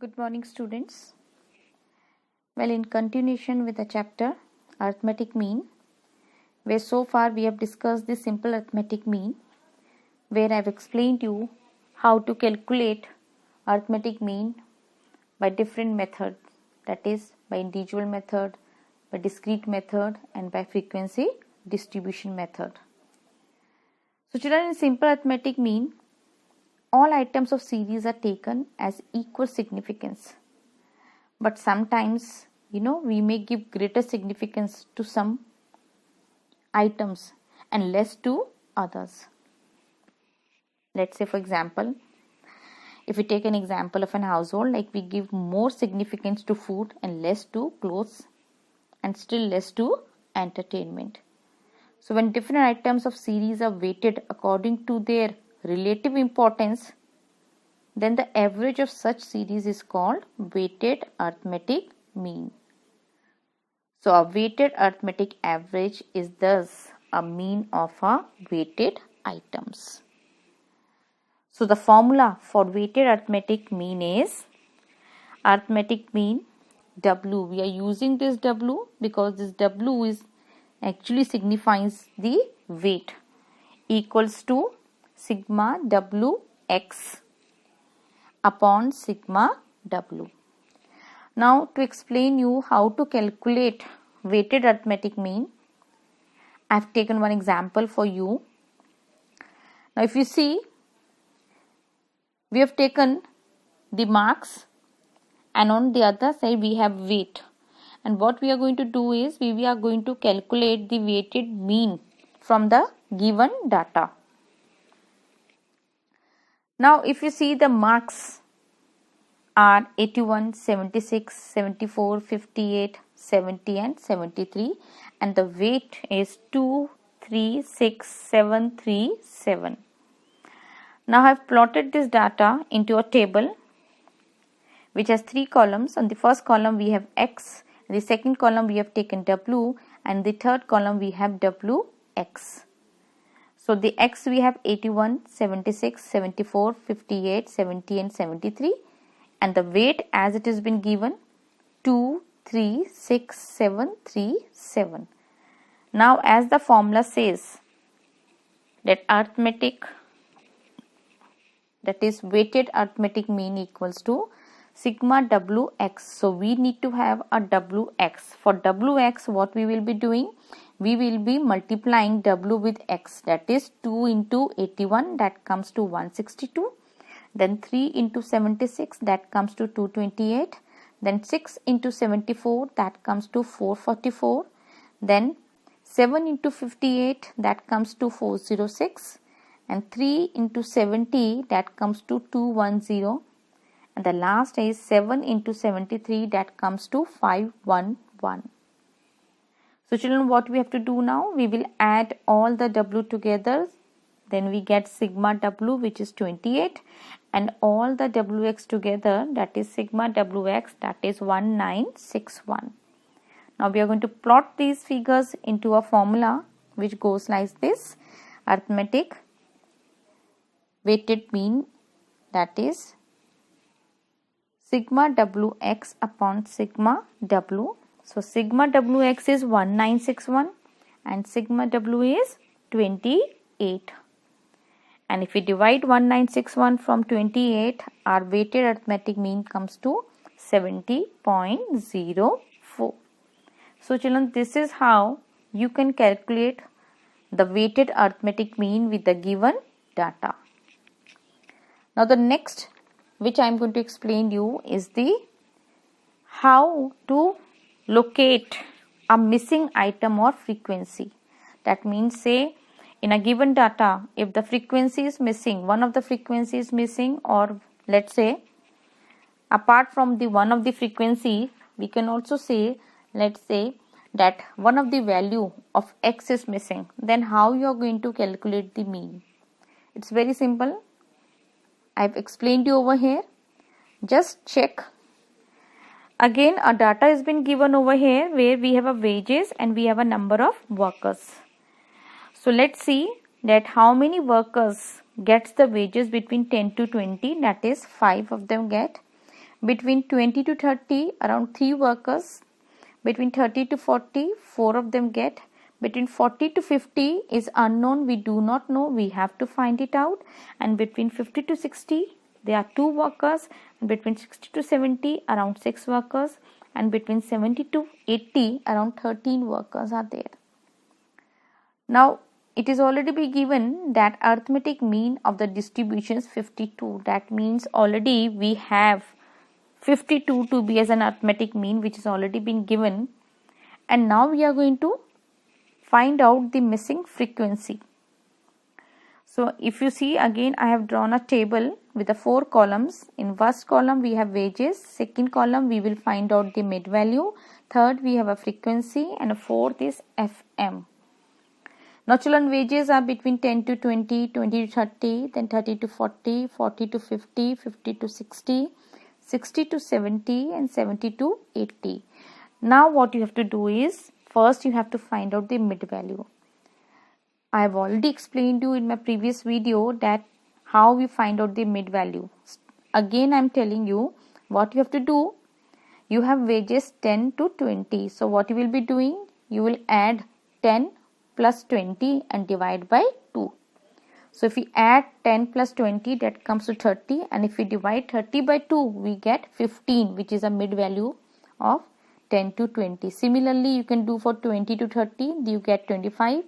Good morning, students. Well, in continuation with the chapter Arithmetic Mean, where so far we have discussed the simple arithmetic mean, where I have explained you how to calculate arithmetic mean by different methods, that is by individual method, by discrete method, and by frequency distribution method. So children, in simple arithmetic mean, all items of series are taken as equal significance. But sometimes, we may give greater significance to some items and less to others. Let's say, for example, if we take an example of an household, like we give more significance to food and less to clothes and still less to entertainment. So when different items of series are weighted according to their relative importance, then the average of such series is called weighted arithmetic mean. So a weighted arithmetic average is thus a mean of a weighted items. So the formula for weighted arithmetic mean is arithmetic mean W. We are using this W because this W is actually signifies the weight, equals to sigma W x upon sigma W. Now to explain you how to calculate weighted arithmetic mean, I have taken one example for you. Now if you see, we have taken the marks and on the other side we have weight, and what we are going to do is we are going to calculate the weighted mean from the given data. Now if you see, the marks are 81, 76, 74, 58, 70 and 73, and the weight is 236,737. Now I have plotted this data into a table which has three columns. On the first column we have X, in the second column we have taken W, and the third column we have WX. So the X we have 81, 76, 74, 58, 70 and 73, and the weight as it has been given 236,737. Now as the formula says that arithmetic, that is weighted arithmetic mean, equals to sigma Wx. So we need to have a Wx. For Wx, what we will be doing? We will be multiplying W with X, that is 2 into 81, that comes to 162. Then 3 into 76, that comes to 228. Then 6 into 74, that comes to 444. Then 7 into 58, that comes to 406. And 3 into 70, that comes to 210. And the last is 7 into 73, that comes to 511. So children, what we have to do now? We will add all the W together. Then we get sigma W, which is 28, and all the Wx together, that is sigma Wx, that is 1961. Now we are going to plot these figures into a formula which goes like this: arithmetic weighted mean, that is sigma Wx upon sigma W. So sigma Wx is 1961 and sigma W is 28. And if we divide 1961 from 28, our weighted arithmetic mean comes to 70.04. So children, this is how you can calculate the weighted arithmetic mean with the given data. Now the next which I am going to explain you is the how to locate a missing item or frequency. That means, say in a given data, if the frequency is missing, one of the frequency is missing, or let's say apart from the one of the frequency, we can also say, let's say that one of the value of X is missing, then how you are going to calculate the mean? It's very simple. I've explained you over here. Just check. Again, a data has been given over here where we have a wages and we have a number of workers. So let's see that how many workers gets the wages between 10 to 20, that is 5 of them get. Between 20 to 30, around 3 workers. Between 30 to 40, 4 of them get. Between 40 to 50 is unknown, we do not know, we have to find it out. And between 50 to 60, there are 2 workers. And between 60 to 70, around 6 workers. And between 70 to 80, around 13 workers are there. Now, it is already be given that arithmetic mean of the distribution is 52. That means already we have 52 to be as an arithmetic mean, which has already been given. And now we are going to find out the missing frequency. So if you see, again I have drawn a table with the 4 columns. In first column we have wages, second column we will find out the mid value, third we have a frequency, and a fourth is FM. Now children, wages are between 10 to 20, 20 to 30, then 30 to 40, 40 to 50, 50 to 60, 60 to 70, and 70 to 80. Now what you have to do is, first you have to find out the mid value. I have already explained you in my previous video that how we find out the mid value. Again I am telling you what you have to do. You have wages 10 to 20. So what you will be doing? You will add 10 plus 20 and divide by 2. So if we add 10 plus 20, that comes to 30, and if we divide 30 by 2, we get 15, which is a mid value of 10 to 20. Similarly, you can do for 20 to 30, you get 25,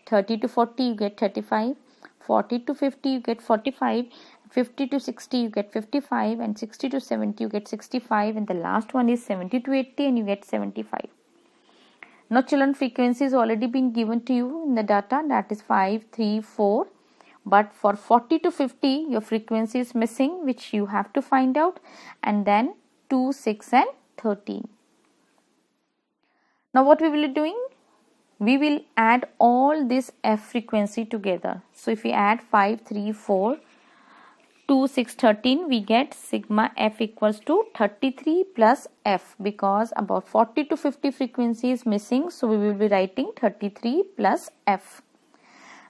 30 to 40, you get 35, 40 to 50, you get 45, 50 to 60, you get 55, and 60 to 70, you get 65, and the last one is 70 to 80, and you get 75. Now children, frequency has already been given to you in the data, that is 5, 3, 4. But for 40 to 50, your frequency is missing, which you have to find out, and then 2, 6, and 13. Now what we will be doing? We will add all this F frequency together. So if we add 5, 3, 4, 2, 6, 13, we get sigma F equals to 33 plus F, because about 40 to 50 frequency is missing. So we will be writing 33 plus F.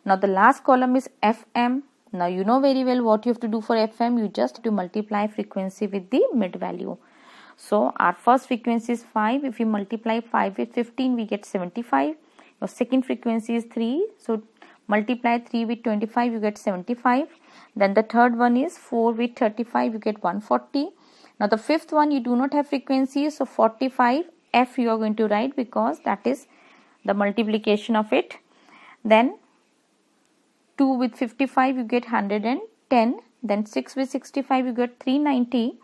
Now the last column is FM. Now you know very well what you have to do for FM. You just have to multiply frequency with the mid value. So our first frequency is 5. If we multiply 5 with 15, we get 75. Your second frequency is 3. So multiply 3 with 25, you get 75. Then the third one is 4 with 35, you get 140. Now the fifth one, you do not have frequency, so 45 F you are going to write, because that is the multiplication of it. Then 2 with 55, you get 110. Then 6 with 65, you get 390.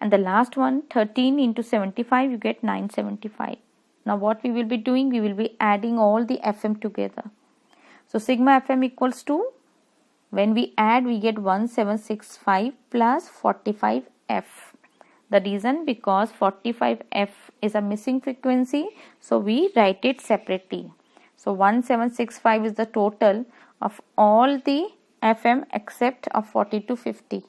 And the last one, 13 into 75, you get 975. Now what we will be doing? We will be adding all the FM together. So sigma FM equals to, when we add, we get 1765 plus 45F. The reason, because 45F is a missing frequency, so we write it separately. So 1765 is the total of all the FM except of 40 to 50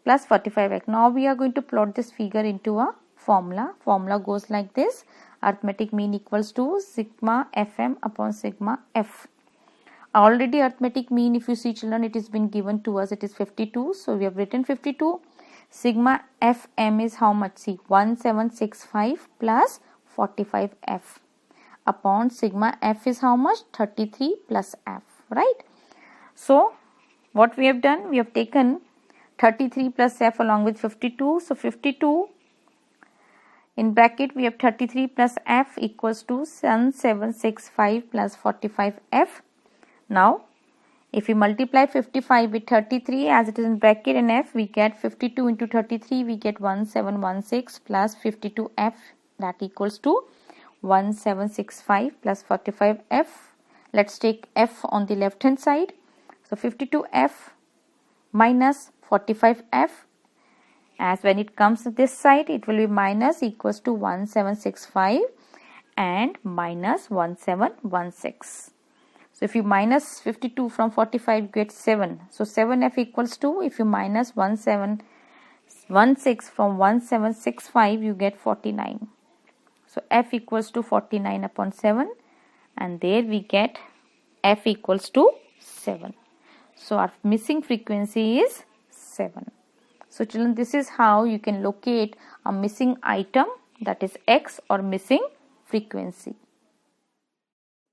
plus 45F. Now we are going to plot this figure into a formula. Formula goes like this: arithmetic mean equals to sigma FM upon sigma F. Already arithmetic mean, if you see children, it has been given to us, it is 52. So we have written 52. Sigma FM is how much? See, 1765 plus 45F upon sigma F is how much? 33 plus F, right? So what we have done? We have taken 33 plus F along with 52. So 52 in bracket, we have 33 plus F equals to 1765 plus 45F. Now, if we multiply 55 with 33 as it is in bracket and F, we get 52 into 33, we get 1716 plus 52F, that equals to 1765 plus 45F. Let's take F on the left hand side. So 52F minus 45F, as when it comes to this side, it will be minus equals to 1765 and minus 1716. So if you minus 52 from 45, you get 7. So 7F equals to, if you minus 1716 from 1765, you get 49. So F equals to 49 upon 7, and there we get F equals to 7. So our missing frequency is 7. So children, this is how you can locate a missing item, that is x, or missing frequency.